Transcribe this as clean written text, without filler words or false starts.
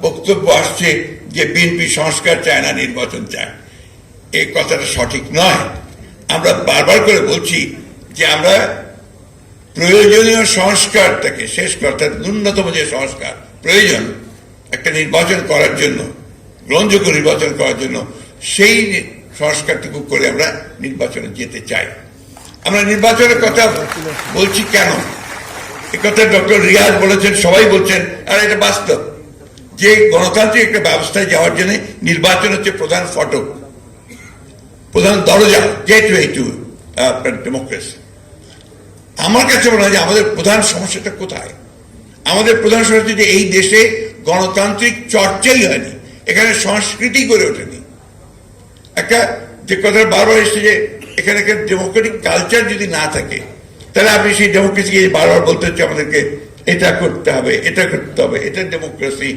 বক্তব্য আসছে যে বিএনপি সংস্কার চায় না, নির্বাচন চায়। এই কথাটা সঠিক নয়। আমরা বারবার করে বলছি যে আমরা প্রয়োজনীয় সংস্কারটাকে শেষ করতে, ন্যূনতম যে সংস্কার প্রয়োজন একটা নির্বাচন করার জন্য, গ্রহণযোগ্য নির্বাচন করার জন্য, সেই সংস্কারটুকু করে আমরা নির্বাচনে যেতে চাই। আমরা নির্বাচনের কথা বলছি কেন? এ কথা ডক্টর রিয়াজ বলেছেন, সবাই বলছেন, আর এটা বাস্তব যে গণতান্ত্রিক একটা ব্যবস্থায় যাওয়ার জন্য নির্বাচন হচ্ছে প্রধান ফটক, প্রধান দরজা, গেটওয়ে টু ডেমোক্রেসি। আমার কাছে মনে হয় যে আমাদের প্রধান সমস্যাটা কোথায়? আমাদের প্রধান সমস্যা যে এই দেশে গণতান্ত্রিক চর্চাই হয়নি, এখানে সংস্কৃতি গড়ে ওঠেনি। একটা যে কথা বারবার এসছে যে এখানে একটা ডেমোক্রেটিক কালচার যদি না থাকে, তাহলে আপনি সেই ডেমোক্রেসিকে বারবার বলতে হচ্ছে আমাদেরকে এটা করতে হবে, এটা করতে হবে, এটা ডেমোক্রেসি।